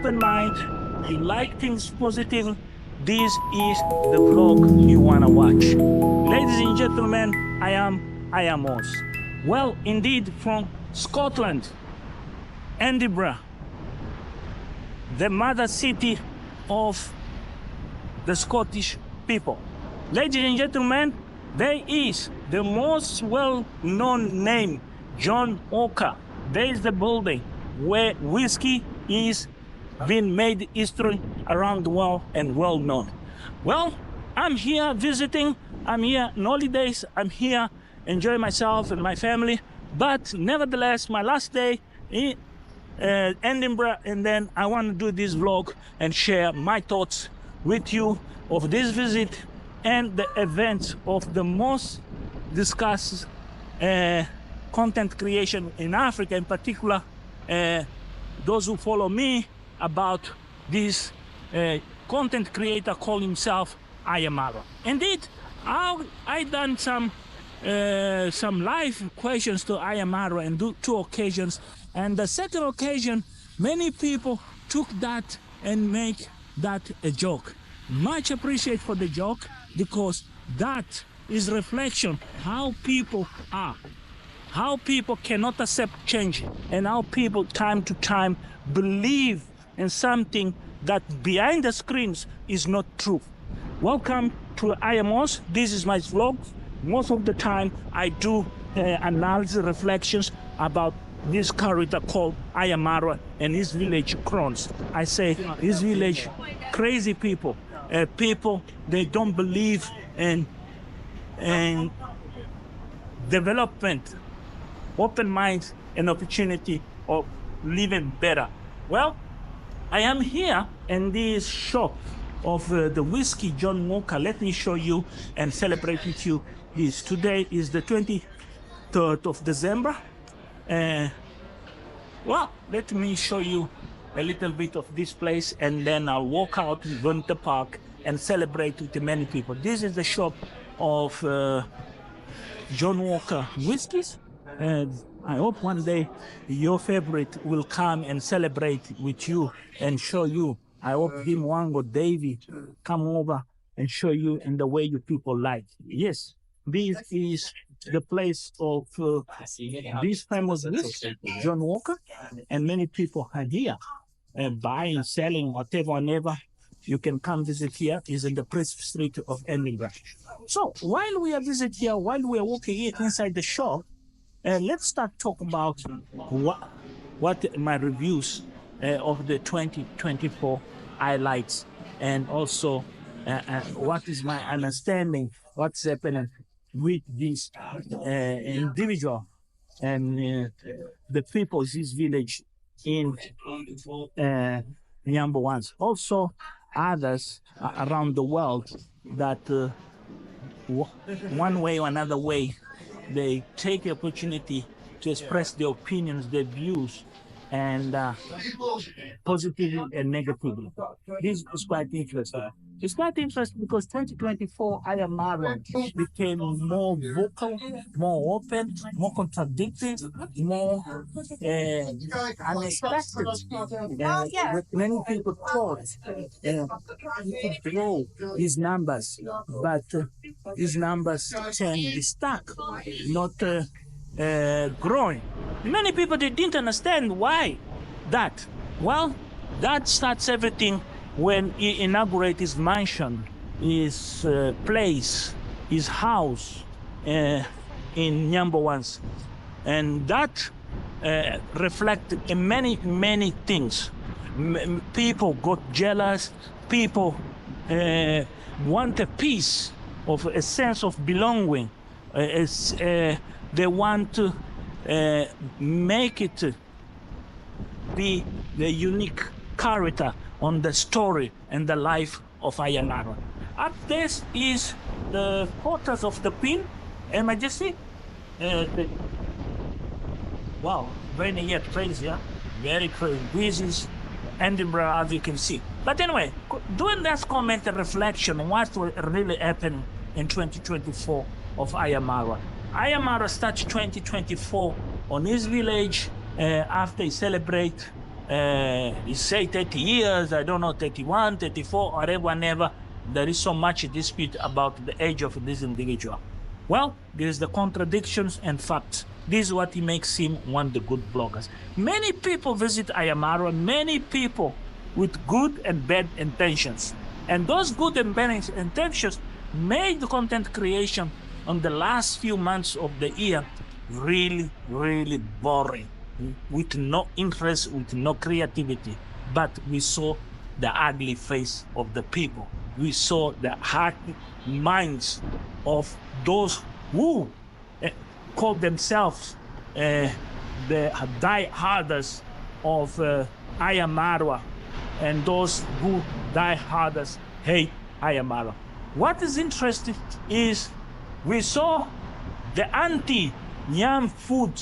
open mind, you like things positive, this is the vlog you want to watch. Ladies and gentlemen, I am Oz. Well, indeed, from Scotland, Edinburgh, the mother city of the Scottish people. Ladies and gentlemen, there is the most well-known name, John Walker. There is the building where whiskey is being made history around the world and well known. Well, I'm here visiting, I'm here on holidays, I'm here enjoying myself and my family, but nevertheless, my last day in Edinburgh, and then I want to do this vlog and share my thoughts with you of this visit and the events of the most discussed content creation in Africa, in particular those who follow me, about this content creator called himself Me Iam Marwa. Indeed, I done some live questions to Me Iam Marwa and do 2 occasions, and the second occasion many people took that and make that a joke. Much appreciate for the joke, because that is reflection how people are, how people cannot accept change, and how people time to time believe in something that behind the screens is not true. Welcome to I Am Oz. This is my vlog. Most of the time I do analysis, reflections about this character called Me Iam Marwa and his village crowns. I say his village crazy people, people they don't believe in development, open minds, and opportunity of living better. Well, I am here in this shop of the whiskey John Walker. Let me show you and celebrate with you this. Today is the 23rd of December. Well, let me show you a little bit of this place, and then I'll walk out in Winter Park and celebrate with many people. This is the shop of John Walker whiskies, and I hope one day your favorite will come and celebrate with you and show you. I hope him, Wango, Davy come over and show you in the way you people like. Yes, this is the place of this famous whiskey, John Walker, and many people are here buying, selling, whatever, whenever. You can come visit here. Is in the Prince Street of Edinburgh. So while we are visiting here, while we are walking here inside the shop, let's start talking about what my reviews of the 2024 highlights, and also what is my understanding what's happening with this individual and the people of this village in number ones. Also others around the world that one way or another way they take the opportunity to express their opinions, their views, and positively and negatively. This is quite interesting. It's quite interesting because 2024 Me Iam Marwa became more vocal, more open, more contradictory, more unexpected. Many people thought he could blow his numbers, but his numbers can be stuck, not growing. Many people they didn't understand why that. Well, that starts everything when he inaugurated his mansion, his place, his house in number ones, and that reflected in many things. People got jealous. People want a piece of a sense of belonging. They want to make it be the unique character on the story and the life of Me Iam Marwa. Up this is the quarters of the Queen and Majesty. Wow, very yet crazy, yeah? Very crazy. This is Edinburgh, as you can see. But anyway, doing that comment and reflection on what really happened in 2024 of Me Iam Marwa. Me Iam Marwa started 2024 on his village after he celebrated You say 30 years, I don't know, 31, 34, whatever. There is so much dispute about the age of this individual. Well, there is the contradictions and facts. This is what makes him one of the good bloggers. Many people visit I Am Marwa, many people with good and bad intentions. And those good and bad intentions made the content creation on the last few months of the year really, really boring, with no interest, with no creativity. But we saw the ugly face of the people. We saw the hard minds of those who call themselves the die-harders of I Am Marwa, and those who die-harders hate I Am Marwa. What is interesting is we saw the anti-Yam Food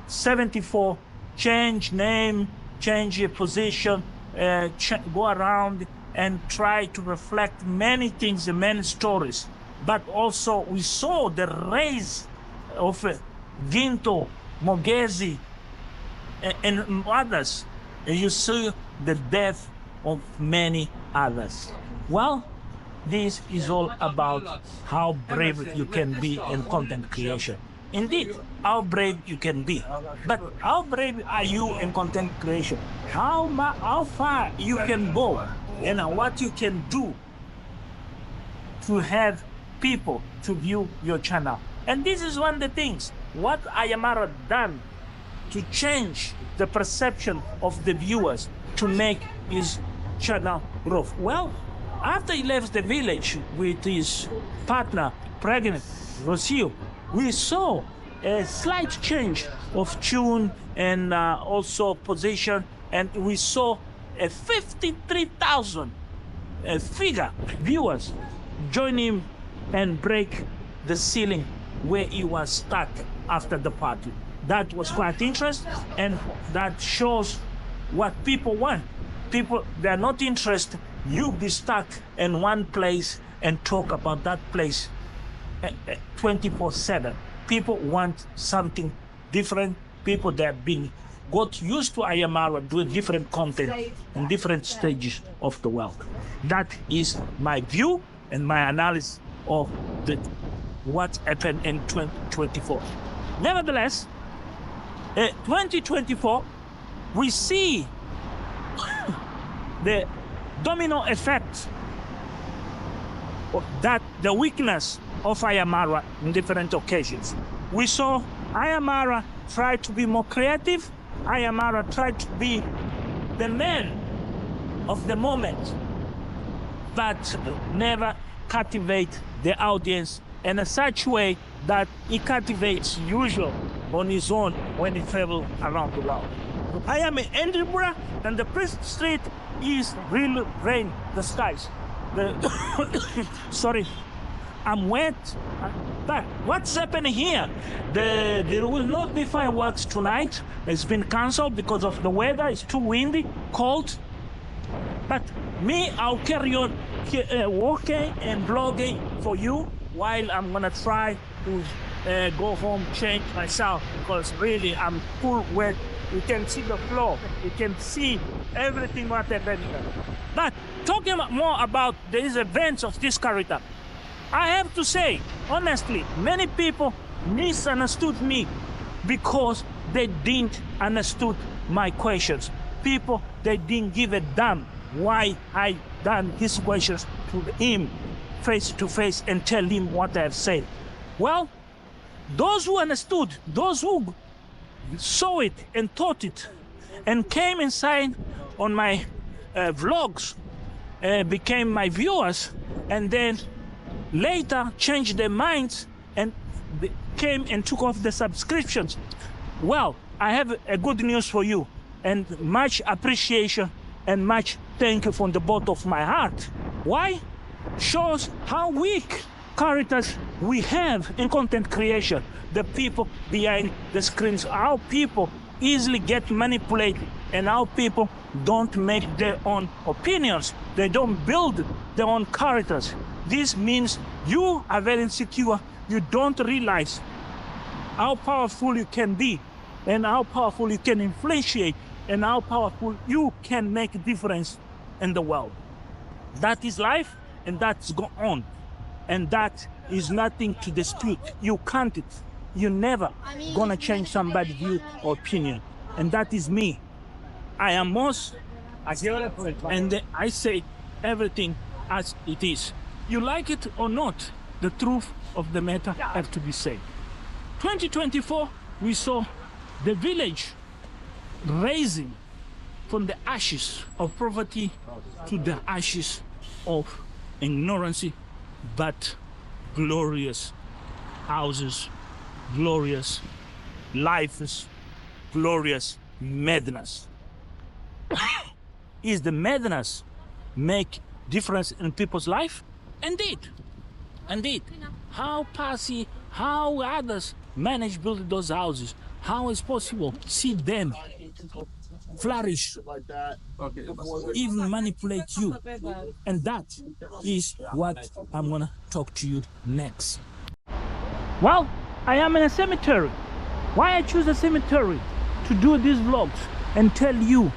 74 change name, change position, go around and try to reflect many things, many stories. But also we saw the rise of Ginto, Mogezi, and others. And you see the death of many others. Well, this is all about how brave you can be in content creation. Indeed, how brave you can be. But how brave are you in content creation? How far you can go, and what you can do to have people to view your channel. And this is one of the things what I Am Marwa done to change the perception of the viewers to make his channel grow. Well, after he left the village with his partner, pregnant Rocio, we saw a slight change of tune and also position, and we saw a 53,000 figure viewers join him and break the ceiling where he was stuck after the party. That was quite interesting, and that shows what people want. People, they're not interested you be stuck in one place and talk about that place 24/7. People want something different. People that have been got used to I Am Marwa doing different content in different stages of the world. That is my view and my analysis of what happened in 2024. Nevertheless, 2024, we see the domino effect of that, the weakness of I Am Marwa in different occasions. We saw I Am Marwa try to be more creative. I Am Marwa tried to be the man of the moment, but never captivate the audience in a such way that he captivates usual on his own when he travels around the world. I am in Edinburgh, and the Prince Street is really rain, the skies. Sorry, I'm wet. But what's happening here? There will not be fireworks tonight. It's been cancelled because of the weather. It's too windy, cold. But me, I'll carry on walking and blogging for you while I'm gonna try to go home, change myself, because really I'm full wet. You can see the floor. You can see everything what happened here. But talking more about these events of this character, I have to say, honestly, many people misunderstood me because they didn't understood my questions. People, they didn't give a damn why I done his questions to him face to face and tell him what I have said. Well, those who understood, those who saw it and thought it and came inside on my vlogs, became my viewers, and then later changed their minds and came and took off the subscriptions. Well, I have a good news for you, and much appreciation and much thank you from the bottom of my heart. Why? Shows how weak characters we have in content creation. The people behind the screens, how people easily get manipulated, and how people don't make their own opinions. They don't build their own characters. This means you are very insecure. You don't realize how powerful you can be and how powerful you can influence and how powerful you can make a difference in the world. That is life, and that's go on. And that is nothing to dispute. You can't it. You're never gonna change somebody's view or opinion. And that is me. I am Moss, and I say everything as it is. You like it or not, the truth of the matter have to be said. 2024, we saw the village raising from the ashes of poverty to the ashes of ignorance, but glorious houses, glorious lives, glorious madness. Is the madness make difference in people's life? Indeed, indeed. How Pasi, how others manage building those houses? How is possible see them flourish, even manipulate you? And that is what I'm gonna talk to you next. Well, I am in a cemetery. Why I choose a cemetery to do these vlogs and tell you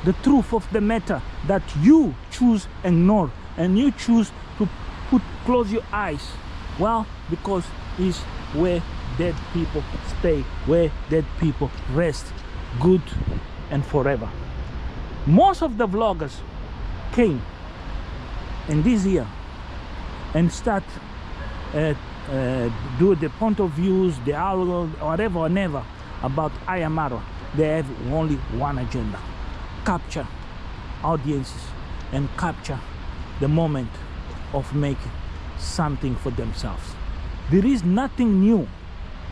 the truth of the matter that you choose ignore and you choose to close your eyes. Well, because it's where dead people stay, where dead people rest good and forever. Most of the vloggers came in this year and start do the point of views, the article, whatever or never about Me Iam Marwa. They have only one agenda: capture audiences and capture the moment of making something for themselves. There is nothing new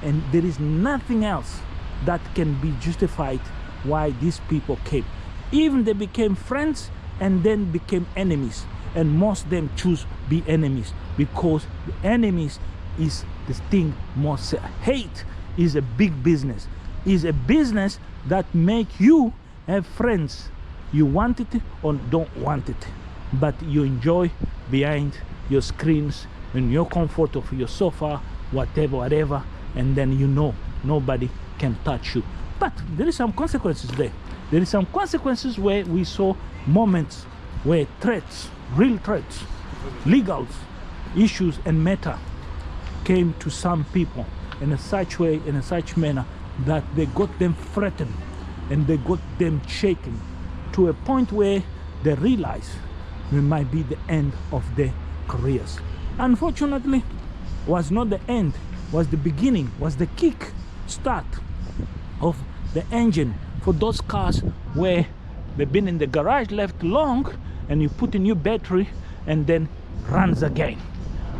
and there is nothing else that can be justified why these people came. Even they became friends and then became enemies, and most of them choose be enemies because the enemies is the thing most hate is a big business, is a business that make you have friends. You want it or don't want it, but you enjoy behind your screens in your comfort of your sofa, whatever, and then you know nobody can touch you. But there is some consequences there. There is some consequences where we saw moments where threats, real threats, legal issues and matter came to some people in a such way, in a such manner that they got them threatened and they got them shaken to a point where they realize it might be the end of their careers. Unfortunately, was not the end, was the beginning, was the kick start of the engine for those cars where they've been in the garage left long and you put a new battery and then runs again.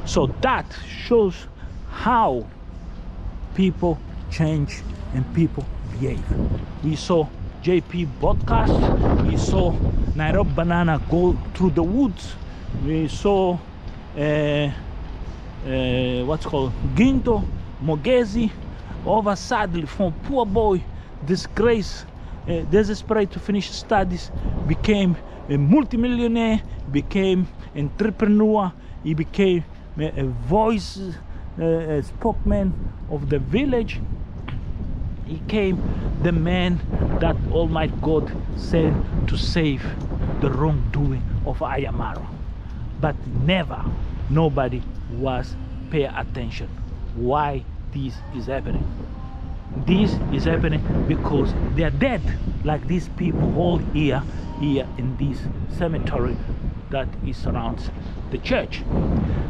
So that shows how people change and people behave. We saw JP broadcast, we saw Nairobi Banana go through the woods, we saw what's called Ginto, Mogezi, over sadly from poor boy, disgrace, desperate to finish studies, became a multimillionaire, became entrepreneur, he became a voice, a spokesman of the village. He came the man that Almighty God sent to save the wrongdoing of Me Iam Marwa. But never, nobody was pay attention why this is happening. This is happening because they are dead, like these people all here in this cemetery that is surrounds the church.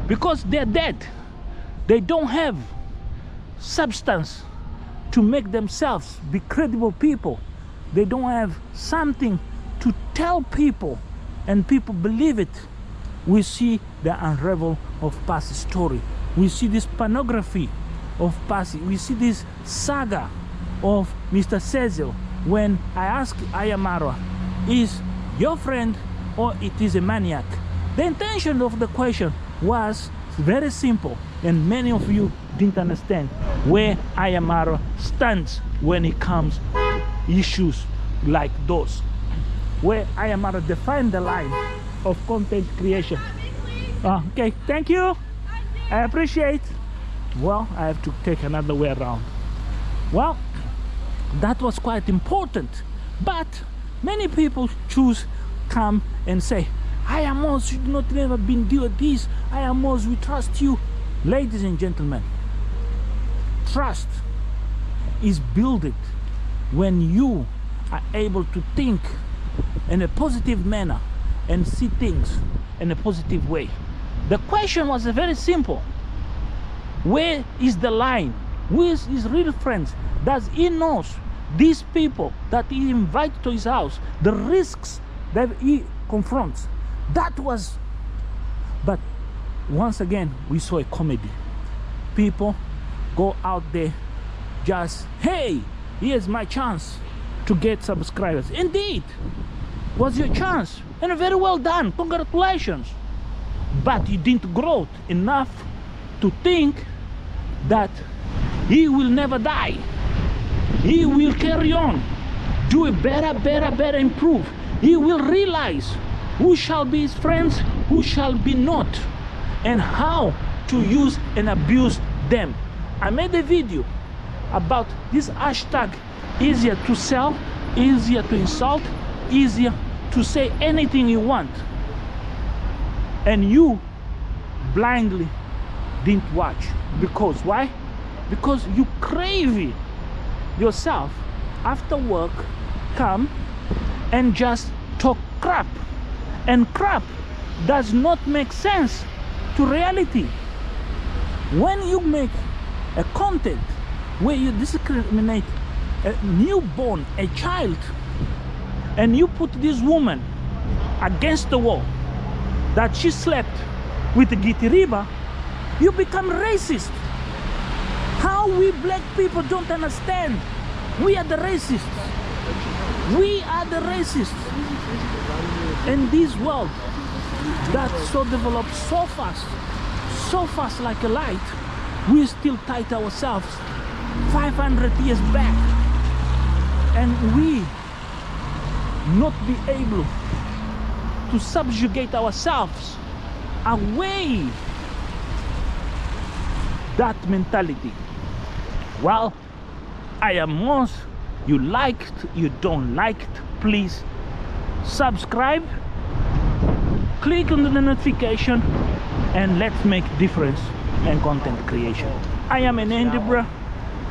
Because they're dead, they don't have substance to make themselves be credible people. They don't have something to tell people and people believe it. We see the unravel of Pasi story. We see this pornography of Pasi. We see this saga of Mr. Cecil. When I ask Me Iam Marwa, is your friend or it is a maniac? The intention of the question was very simple, and many of you didn't understand where Me Iam Marwa stands when it comes to issues like those. Where Me Iam Marwa define the line of content creation. Okay, thank you. I appreciate. Well, I have to take another way around. Well, that was quite important, but Many people choose come and say, I am Oz, you do not never been doing this. I am Oz, we trust you. Ladies and gentlemen, trust is built when you are able to think in a positive manner and see things in a positive way. The question was very simple. Where is the line? Who is his real friends? Does he know these people that he invites to his house, the risks that he confronts? That was, but once again, we saw a comedy. People go out there just, hey, here's my chance to get subscribers. Indeed, was your chance, and very well done, congratulations. But you didn't grow enough to think that he will never die. He will carry on, do it better, improve. He will realize who shall be his friends, who shall be not, and how to use and abuse them. I made a video about this hashtag, easier to sell, easier to insult, easier to say anything you want. And you blindly didn't watch. Because why? Because you crave it yourself after work, come and just talk crap. And crap does not make sense to reality. When you make a content where you discriminate a newborn, a child, and you put this woman against the wall that she slept with the Gitiriba, you become racist. How we black people don't understand. We are the racists. We are the racists. In this world that so developed so fast like a light, we still tight ourselves 500 years back, and we not be able to subjugate ourselves away that mentality. Well, I am Mons. You liked, you don't liked, please subscribe, click on the notification, and let's make difference in content creation. I am in Edinburgh,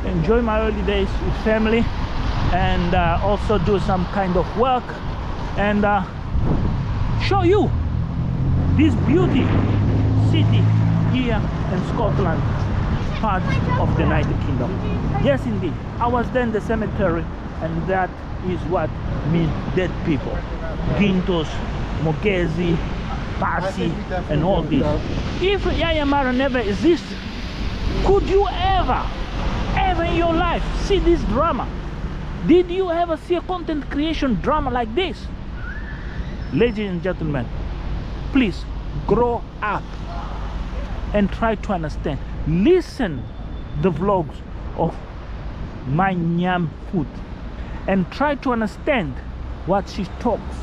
enjoy my early days with family, and also do some kind of work and show you this beauty city here in Scotland, part of the United Kingdom. Yes, indeed, I was then the cemetery, and that is what means dead people. Gintos, Mogezi, Pasi, and all this. If Me Iam Marwa never existed, could you ever in your life see this drama? Did you ever see a content creation drama like this? Ladies and gentlemen, please grow up and try to understand. Listen the vlogs of my Nyam food and try to understand what she talks.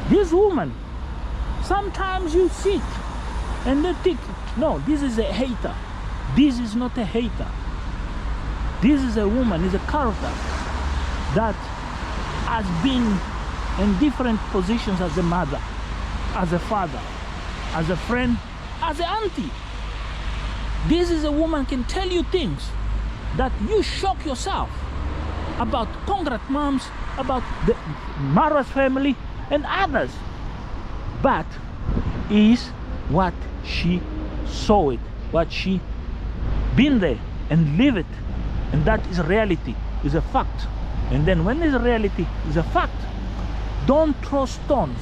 This woman, sometimes you sit and they think, no, this is a hater. This is not a hater. This is a woman, is a character that has been in different positions as a mother, as a father, as a friend, as an auntie. This is a woman can tell you things that you shock yourself about Congrat moms, about the Marwa's family and others. But is what she saw it, what she been there and live it, and that is reality, is a fact. And then when is reality is a fact, don't throw stones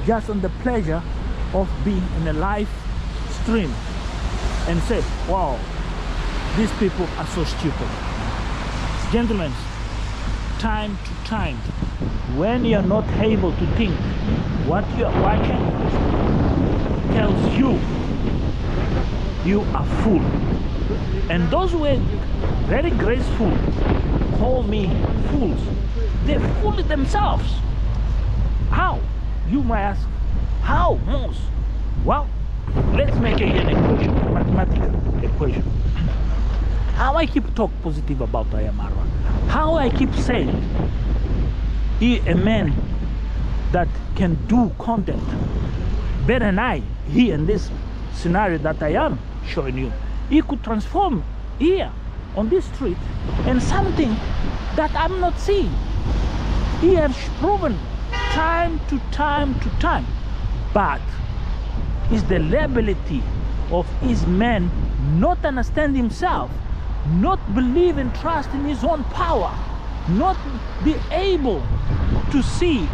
just on the pleasure of being in a live stream and say, wow, these people are so stupid. Gentlemen, time to time, when you're not able to think, what you're watching tells you you are fool. And those who are very graceful call me fools. They fool themselves. How? You might ask, how, Mons? Well, let's make an equation, mathematical equation. How I keep talk positive about Me Iam Marwa? How I keep saying a man that can do content better than I, here in this scenario that I am showing you. He could transform here on this street and something that I'm not seeing. He has proven time to time to time, but it's the liability of his man not understand himself, not believe and trust in his own power, not be able to see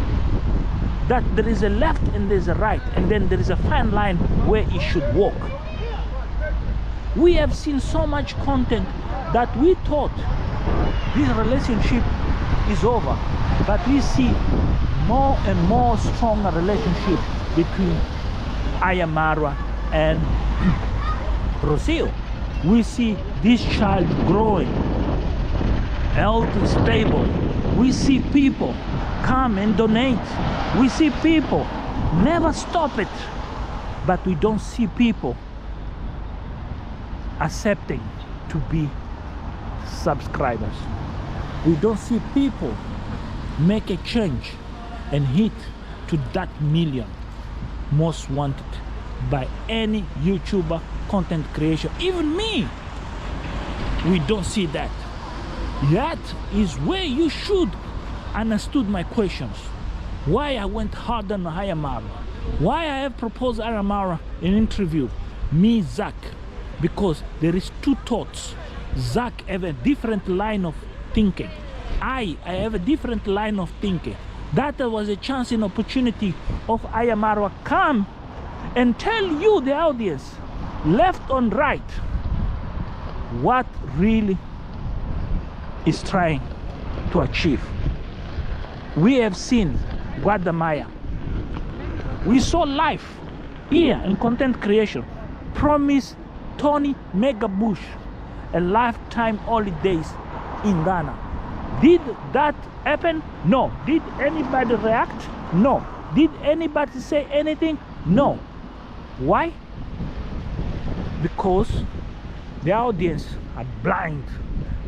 that there is a left and there's a right, and then there is a fine line where he should walk. We have seen so much content that we thought this relationship is over, but we see more and more stronger relationship between Me Iam Marwa and Brazil. We see this child growing, healthy, stable. We see people come and donate. We see people never stop it, but we don't see people accepting to be subscribers. We don't see people make a change and hit to that million most wanted by any YouTuber content creation, even me. We don't see that. That is where you should understood my questions. Why I went hard on Me Iam Marwa, why I have proposed Me Iam Marwa in interview, me, Zach, because there is two thoughts. Zach have a different line of thinking. I have a different line of thinking. That was a chance and opportunity of Me Iam Marwa come and tell you, the audience, left on right, what really is trying to achieve. We have seen Guatemala. We saw life here in content creation. Promise Tony Mega Bush a lifetime holidays in Ghana. Did that happen? No. Did anybody react? No. Did anybody say anything? No. Why? Because the audience are blind.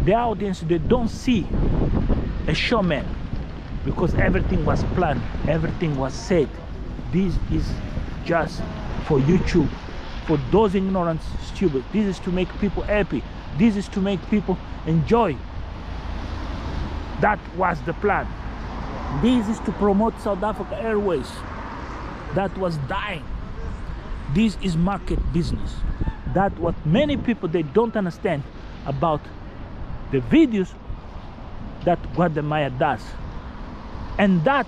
The audience, they don't see a showman, because everything was planned, everything was said. This is just for YouTube, for those ignorant, stupid. This is to make people happy. This is to make people enjoy. That was the plan. This is to promote South Africa Airways that was dying. This is market business. That's what many people, they don't understand about the videos that Guatemala does. And that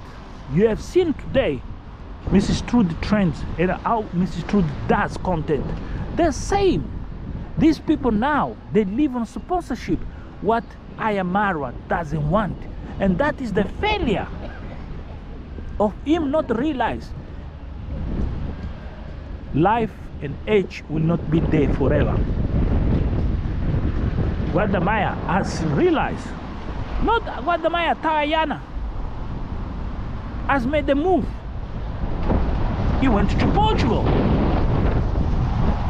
you have seen today, Mrs. Trudy Trends and how Mrs. Trudy does content. The same. These people now, they live on sponsorship, what Me Iam Marwa doesn't want. And that is the failure of him not realize life and age will not be there forever. Guatemala has realized, not Guatemala, Tayana has made the move. He went to Portugal.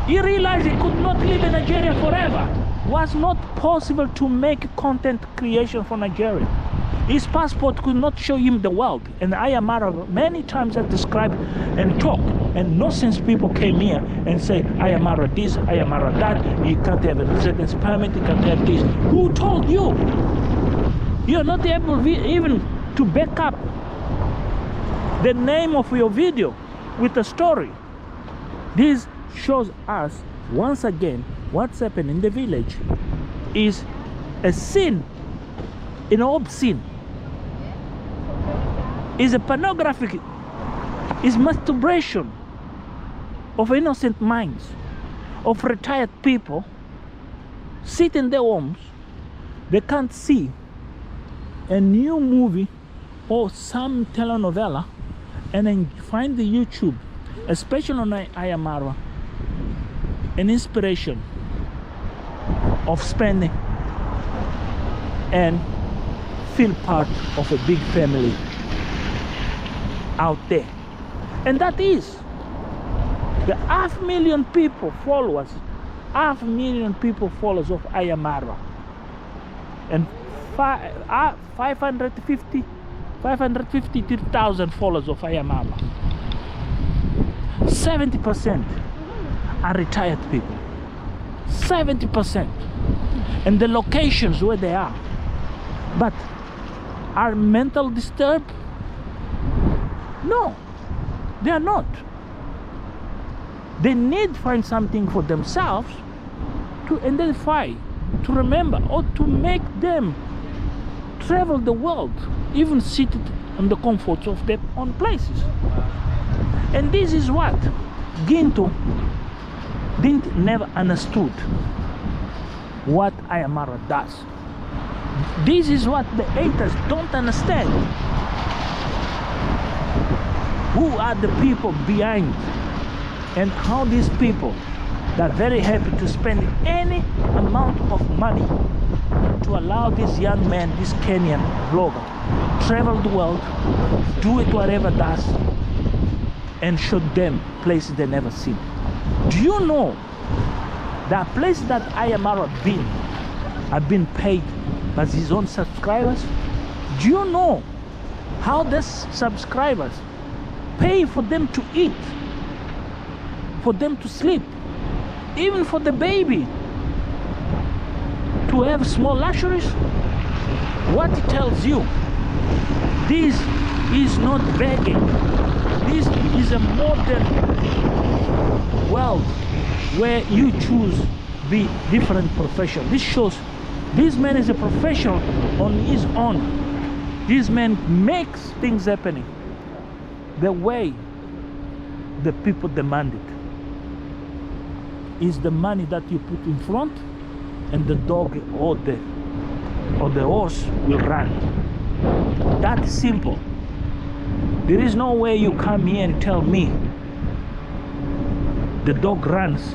He realized he could not live in Nigeria forever. Was not possible to make content creation for Nigeria. His passport could not show him the world. And Me Iam Marwa many times have described and talked. And nonsense people came here and say, Me Iam Marwa this, Me Iam Marwa that. You can't have a residence permit, you can't have this. Who told you? You're not able even to back up the name of your video with a story. This shows us once again what's happened in the village is a sin, an obscene, is a pornographic, is masturbation of innocent minds, of retired people sit in their homes, they can't see a new movie or some telenovela and then find the YouTube, especially on Me Iam Marwa, an inspiration of spending and feel part of a big family out there. And that is the 500,000 people followers, 500,000 people followers of Me Iam Marwa, and 550 553,000 followers of I Am Marwa. 70% are retired people. 70%. And the locations where they are. But are mental disturbed? No, they are not. They need to find something for themselves to identify, to remember, or to make them travel the world, even seated in the comforts of their own places. And this is what Ginto never understood what I Am Marwa does. This is what the haters don't understand. Who are the people behind, and how these people that are very happy to spend any amount of money to allow this young man, this Kenyan vlogger, travel the world, do it whatever does, and show them places they never seen. Do you know that places that I Am Marwa have been paid by his own subscribers? Do you know how these subscribers pay for them to eat, for them to sleep, even for the baby to have small luxuries? What it tells you, this is not begging. This is a modern world where you choose be different profession. This shows this man is a professional on his own. This man makes things happening the way the people demand it. Is the money that you put in front, and the dog or the horse will run. That is simple. There is no way you come here and tell me the dog runs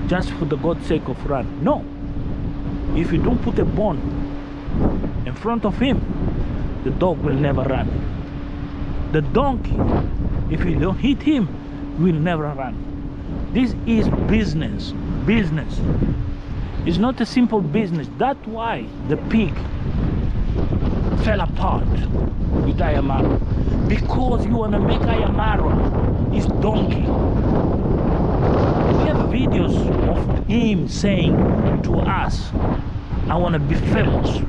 just for the God's sake of run. No. If you don't put a bone in front of him, the dog will never run. The donkey, if you don't hit him, will never run. This is business. Business. It's not a simple business. That's why the pig fell apart with I Am Marwa. Because you want to make I Am Marwa his donkey. We have videos of him saying to us, I want to be famous,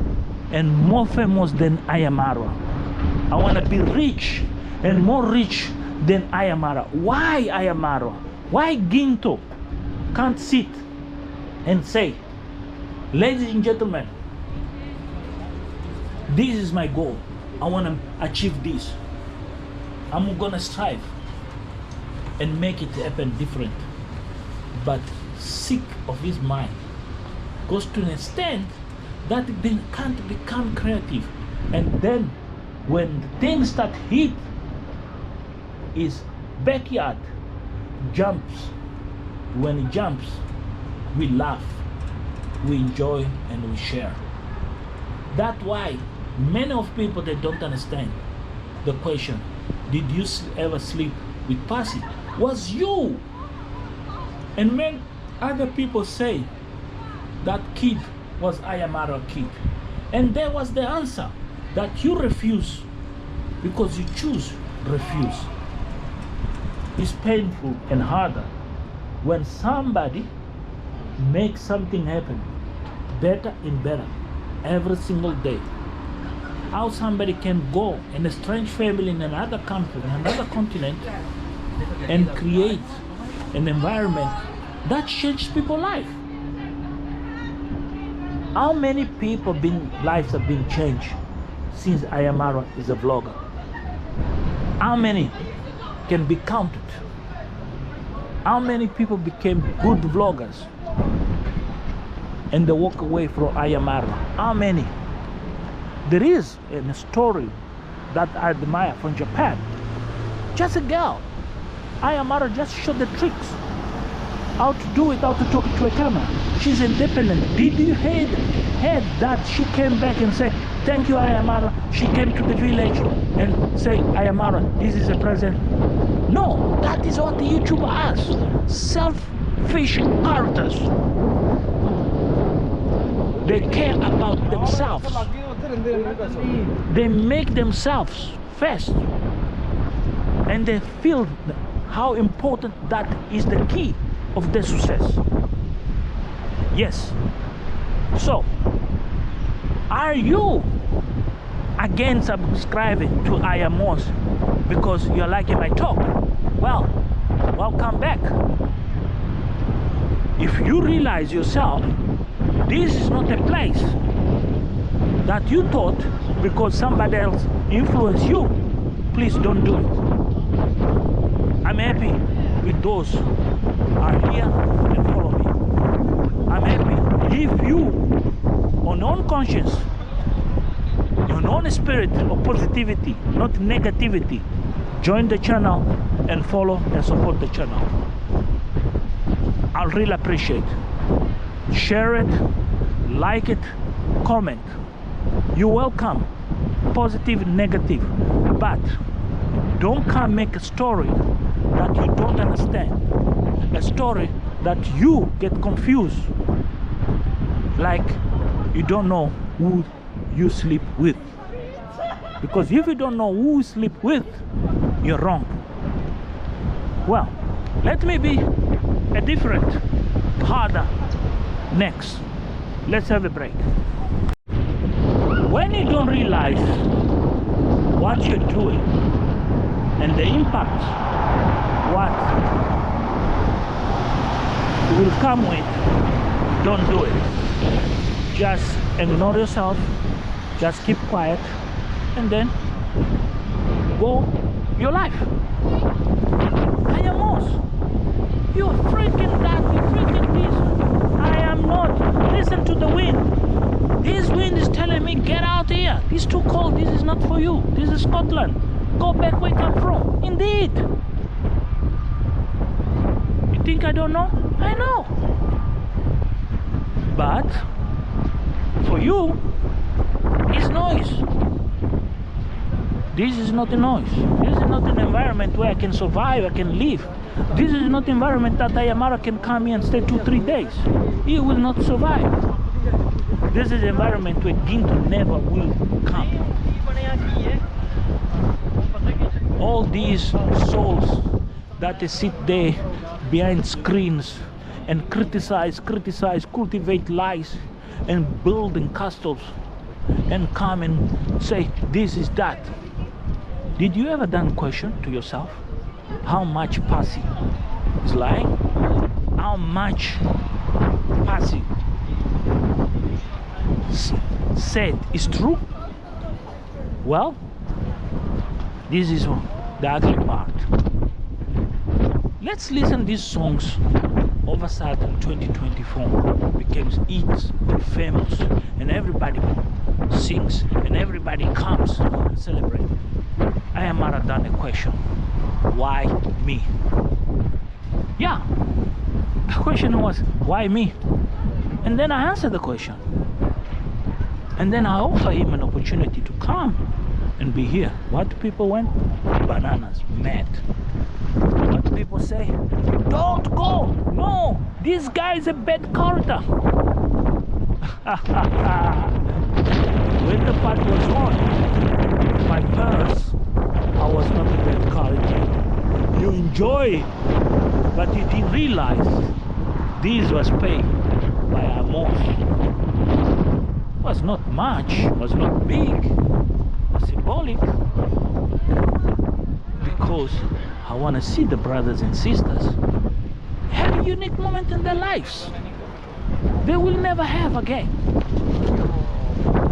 and more famous than I Am Marwa. I want to be rich and more rich than I Am Marwa. Why I Am Marwa? Why Ginto can't sit and say, ladies and gentlemen, this is my goal. I want to achieve this. I'm gonna strive and make it happen different. But sick of his mind goes to an extent that they can't become creative. And then when the things start hit his backyard, jumps. When he jumps, we laugh, we enjoy, and we share. That's why many of people, they don't understand the question, did you ever sleep with Passy? Was you. And when other people say that kid was I Am Marwa kid, and there was the answer that you refuse because you choose refuse. It's painful and harder when somebody makes something happen better and better every single day. How somebody can go in a strange family in another country, in another continent, and create an environment that changes people's life. How many people lives have been changed since I Am Marwa is a vlogger? How many can be counted? How many people became good vloggers and they walk away from I Am Marwa? How many? There is a story that I admire from Japan. Just a girl. I Am Marwa just showed the tricks. How to do it, how to talk to a camera. She's independent. Did you hear that she came back and said, thank you, I Am Marwa. She came to the village and say, I Am Marwa, this is a present. No, that is what the YouTuber has. Selfish characters. They care about themselves. They make themselves first, and they feel how important that is the key of their success. Yes. So, are you against subscribing to I Am Marwa because you're liking my talk? Well, welcome back. If you realize yourself, this is not a place that you thought because somebody else influenced you, please don't do it. I'm happy with those who are here and follow me. I'm happy if you, on own conscience, on own spirit of positivity, not negativity, join the channel and follow and support the channel. I'll really appreciate it. Share it, like it, comment. You're welcome, positive, negative, but don't come make a story that you don't understand, a story that you get confused, like you don't know who you sleep with. Because if you don't know who you sleep with, you're wrong. Well, let me be a different, harder next. Let's have a break. When you don't realize what you're doing and the impact what will come with, don't do it. Just ignore yourself, just keep quiet, and then go your life. I am Marwa. You're freaking that, you're freaking this. I am not. Listen to the wind. This wind is telling me, get out here. It's too cold. This is not for you. This is Scotland. Go back where you come from. Indeed. You think I don't know? I know. But for you, it's noise. This is not a noise. This is not an environment where I can survive, I can live. This is not an environment that I Am Marwa can come here and stay 2-3 days. He will not survive. This is an environment where Ginto never will come. All these souls that they sit there behind screens and criticize, cultivate lies and building castles and come and say this is that. Did you ever done question to yourself how much Pasi is lying? How much Pasi said is true? Well, this is the ugly part. Let's listen these songs. All of a sudden 2024 became hits and famous, and everybody sings and everybody comes and celebrates. I Am Marwa done a question. Why me? Yeah, the question was why me? And then I answered the question. And then I offer him an opportunity to come and be here. What do people went? Bananas, mad. What do people say? Don't go! No! This guy is a bad character. When the part was on, my purse, I was not a bad character. You enjoy, but you didn't realize this was paid by our most. Was not much, was not big, was symbolic, because I want to see the brothers and sisters have a unique moment in their lives they will never have again.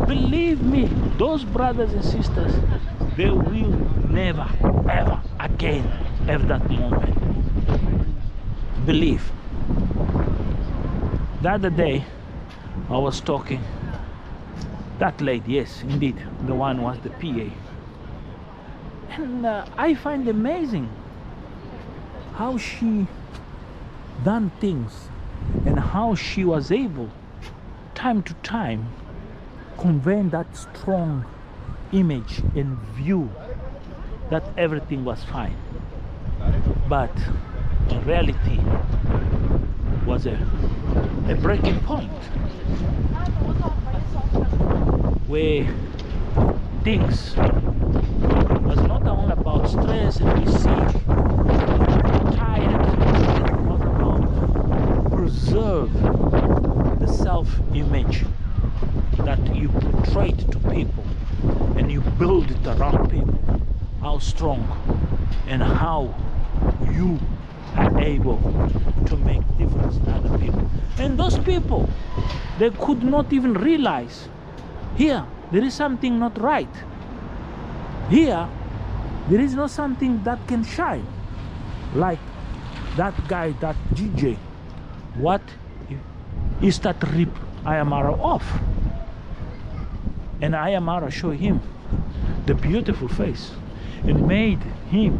Believe me, those brothers and sisters, they will never ever again have that moment. Believe. The other day I was talking, that lady, yes indeed, the one was the PA, and I find amazing how she done things and how she was able time to time conveying that strong image and view that everything was fine, but in reality was a breaking point where things was not only about stress and be sick, tired. It was about preserve the self-image that you portray to people and you build it around people. How strong and how you are able to make difference in other people. And those people, they could not even realize here there is something not right. Here there is not something that can shine. Like that guy, that DJ, what he start to rip I Am Marwa off. And I Am Marwa show him the beautiful face and made him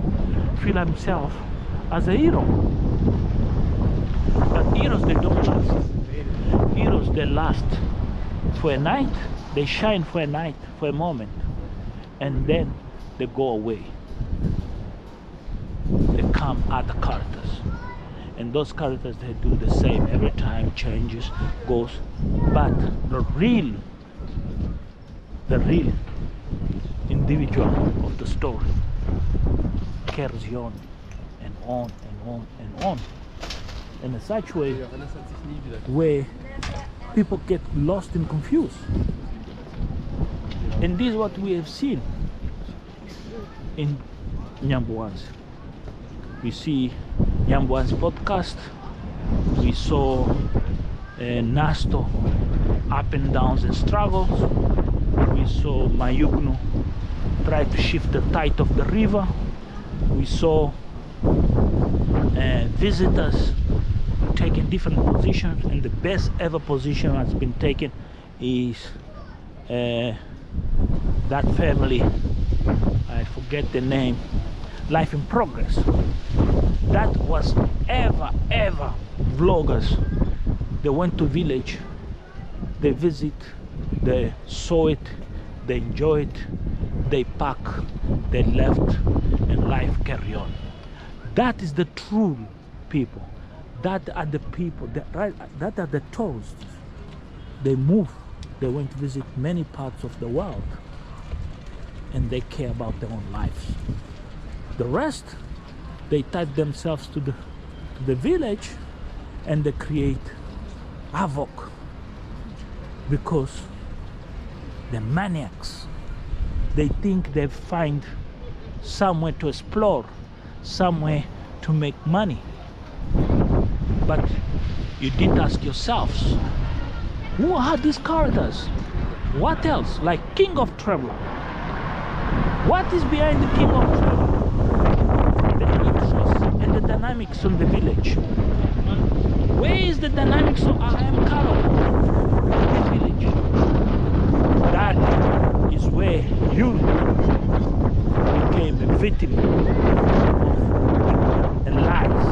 feel himself as a hero. But heroes, they don't last. Heroes, they last for a night, they shine for a night, for a moment, and then they go away. They come other characters, and those characters, they do the same every time, changes, goes. But the real individual of the story carries on and on and on and on in a such way where people get lost and confused. And this is what we have seen in Nyambuans. We see Nyambuans podcast, we saw Nasto up and downs and struggles, we saw Mayugno try to shift the tide of the river, we saw visitors taking different positions, and the best ever position has been taken is that family, I forget the name, Life in Progress. That was ever vloggers. They went to village, they visit, they saw it, they enjoy it, they pack, they left, and life carry on. That is the true people. That are the people that are the tourists. They move, they went to visit many parts of the world, and they care about their own lives. The rest, they tie themselves to the village, and they create havoc because they're maniacs. They think they find somewhere to explore, somewhere to make money. But you didn't ask yourselves, who are these characters? What else? Like King of Traveler. What is behind the King of Traveler? The interests and the dynamics on the village. Where is the dynamics of I Am Carol in the village? That is where you became a victim of lies.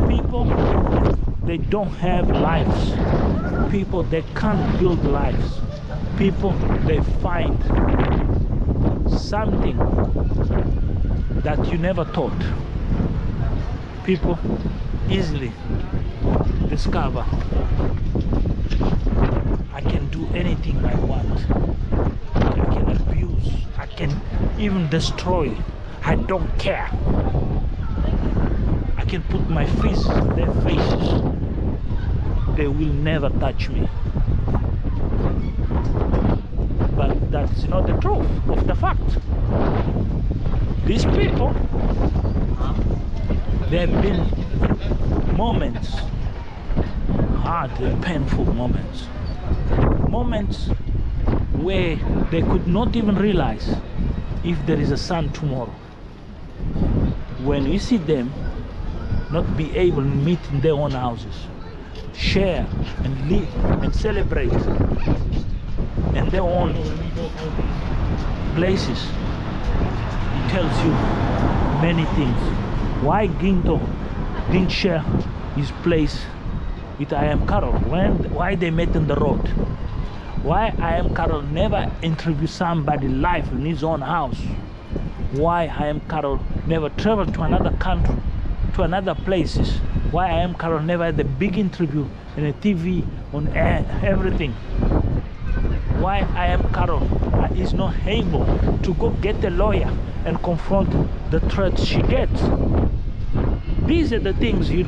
People, they don't have lives. People, they can't build lives. People, they find something that you never thought. People easily discover, I can do anything I want. I can abuse. I can even destroy. I don't care. I can put my fists in their faces. They will never touch me. But that's not the truth of the fact. These people, there have been moments, hard and painful moments. Moments where they could not even realize if there is a sun tomorrow. When we see them not be able to meet in their own houses, share and live and celebrate in their own places, it tells you many things. Why Ginto didn't share his place with I Am Carol? Why they met on the road? Why I Am Carol never interviewed somebody live in his own house? Why I Am Carol never traveled to another country, to another places? Why I Am Carol never had a big interview in a TV, on air, everything? Why I Am Carol is not able to go get a lawyer and confront the threats she gets. These are the things you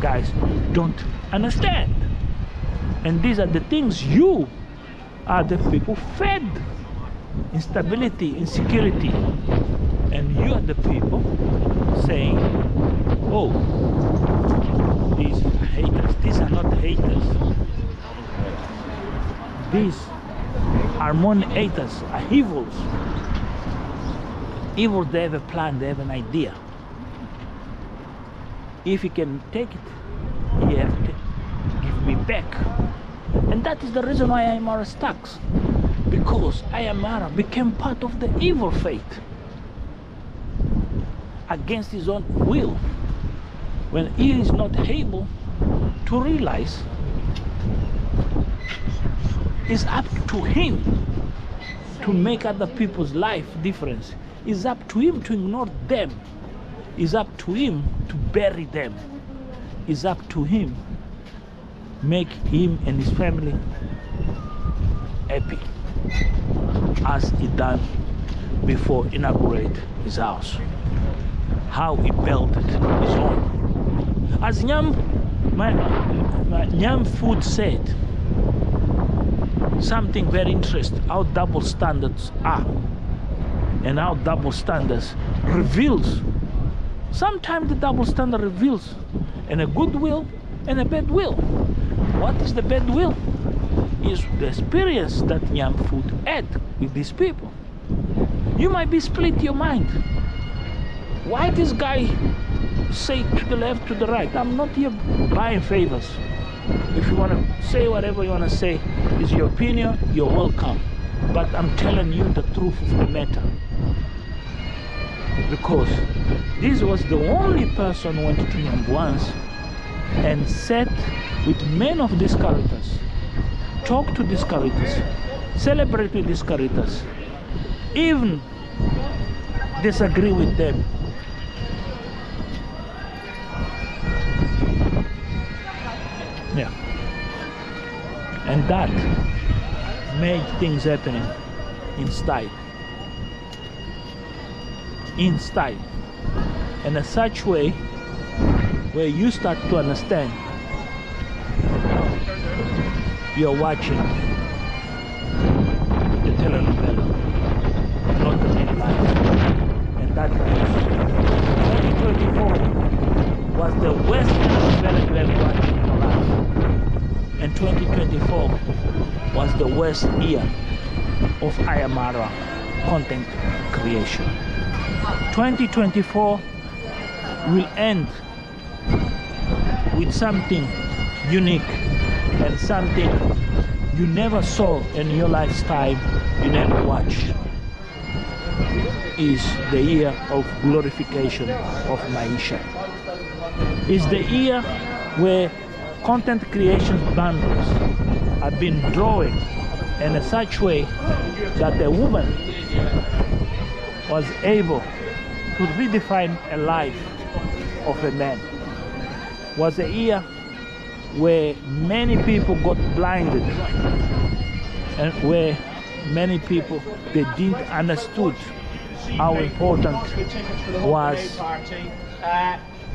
guys don't understand. And these are the things you are the people fed. Instability, insecurity. And you are the people saying, oh, these are haters. These are not haters. These are haters, are evils. Evil, they have a plan, they have an idea. If you can take it, you have to give me back. And that is the reason why I Iam Marwa stuck. Because I Iam Marwa became part of the evil faith against his own will. When he is not able to realize, it's up to him to make other people's life difference. It's up to him to ignore them. It's up to him to bury them. It's up to him make him and his family happy, as he done before inaugurate his house. How he built it his own. As Nyam Food said, something very interesting, how double standards are, and how double standards reveals. Sometimes the double standard reveals and a good will and a bad will. What is the bad will? Is the experience that Nyam Food had with these people. You might be split your mind. Why this guy say to the left, to the right? I'm not here buying favors. If you want to say whatever you want to say, it's your opinion, you're welcome. But I'm telling you the truth of the matter. Because this was the only person who went to Nyam once and sat with many of these characters, talk to these characters, celebrate with these characters, even disagree with them. Yeah. And that made things happening in style. In style. In a such way where you start to understand you're watching the telenovela, not the real life. And that is 2024 was the worst telenovela you ever watched in your life. And 2024 was the worst year of Iam Marwa content creation. 2024 will end with something unique and something you never saw in your lifetime, you never watched. Is the year of glorification of Maisha. Is the year where content creation boundaries have been drawing in a such way that a woman was able to redefine a life of a man. Was a year where many people got blinded and where many people, they didn't understood how important was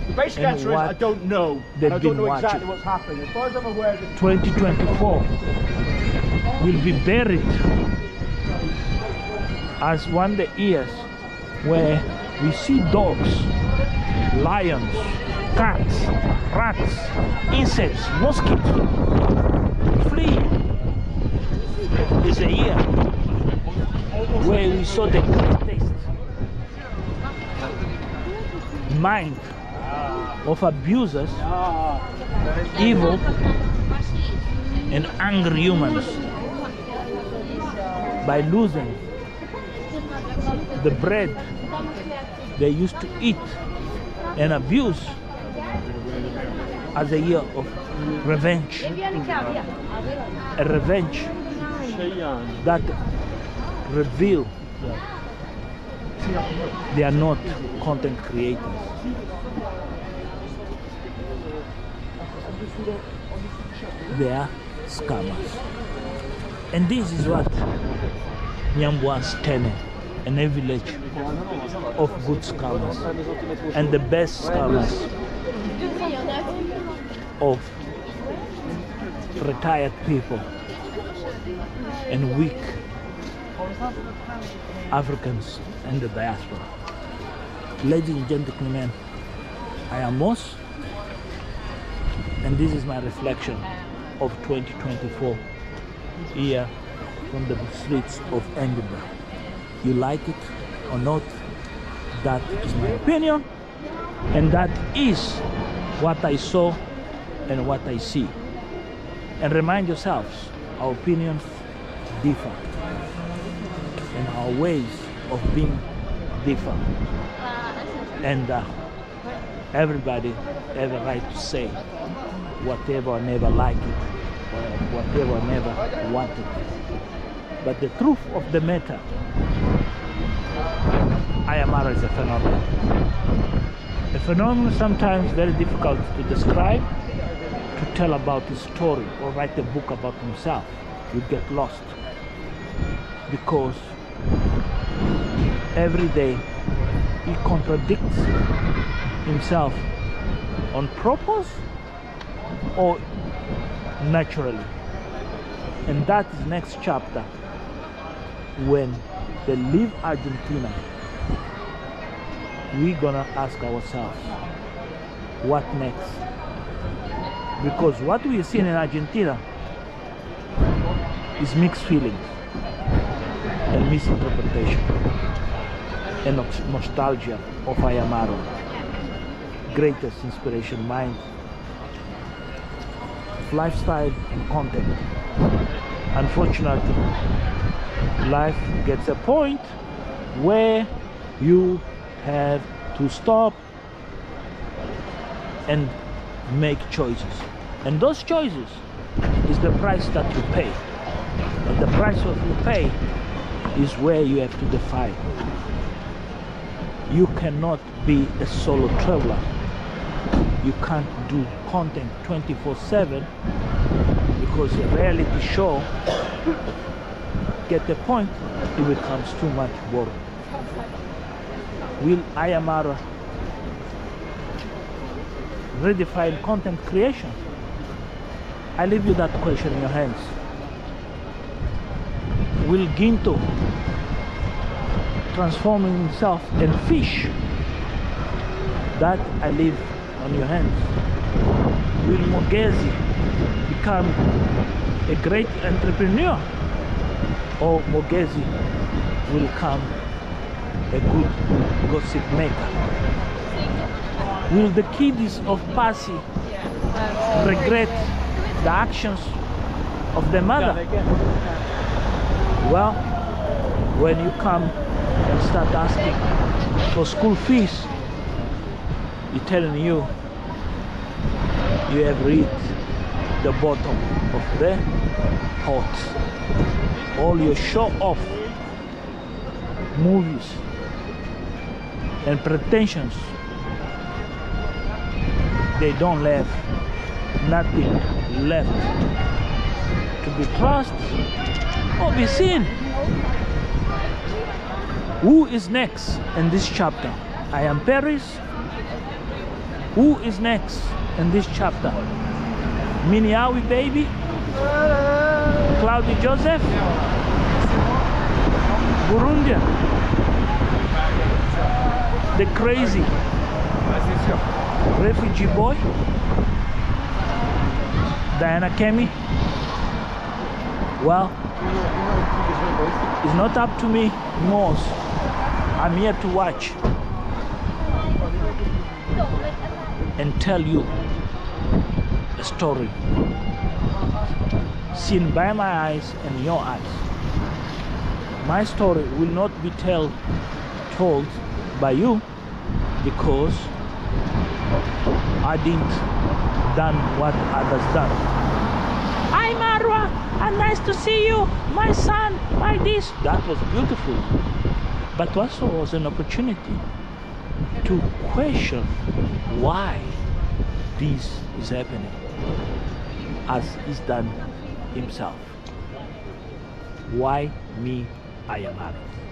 the basic answer is I don't know. They I don't know watch exactly it. what's happening. As far as I'm aware, 2024 will be buried as one of the years where we see dogs, lions, cats, rats, insects, mosquitoes flee. It's a year where we saw the greatest mind of abusers, evil and angry humans by losing the bread they used to eat and abuse as a year of revenge. A revenge that reveal they are not content creators. They are scammers. And this is what Nyambwan's Tene, and a village of good scholars and the best scholars of retired people and weak Africans and the diaspora. Ladies and gentlemen, I am Moss, and this is my reflection of 2024 here from the streets of Edinburgh. You like it or not, that is my opinion, and that is what I saw and what I see. And remind yourselves, our opinions differ and our ways of being differ, and everybody have a right to say whatever or never like it or whatever or never want it. But the truth of the matter, Me Iam Marwa is a phenomenon. A phenomenon sometimes very difficult to describe, to tell about his story or write a book about himself. You get lost because every day he contradicts himself on purpose or naturally. And that is next chapter, when they leave Argentina, we're gonna ask ourselves, what next? Because what we see in Argentina is mixed feelings and misinterpretation and nostalgia of Me Iam Marwa, greatest inspiration mind, lifestyle and content. Unfortunately, life gets a point where you have to stop and make choices, and those choices is the price that you pay, and the price of you pay is where you have to define. You cannot be a solo traveler. You can't do content 24/7, because a reality show get the point, it becomes too much boring. Will Me Iam Marwa redefine content creation? I leave you that question in your hands. Will Ginto transform himself in fish? That I leave on your hands. Will Mogezi become a great entrepreneur, or Mogezi will become a good gossip maker? Will the kids of Pasi regret the actions of their mother? Well, when you come and start asking for school fees, he's telling you you have reached the bottom of the pot. All your show-off movies and pretensions, they don't leave nothing left to be trusted or be seen. Who is next in this chapter? I am Paris. Who is next in this chapter? Miniawi baby, Claudia Joseph, Burundia, the crazy refugee boy, Diana Kemi. Well, it's not up to me, Moss. I'm here to watch and tell you a story seen by my eyes and your eyes. My story will not be told by you, because I didn't done what others done. Hi Marwa, and nice to see you, my son, my this. That was beautiful, but also was an opportunity to question why this is happening, as he's done himself. Why me I am out.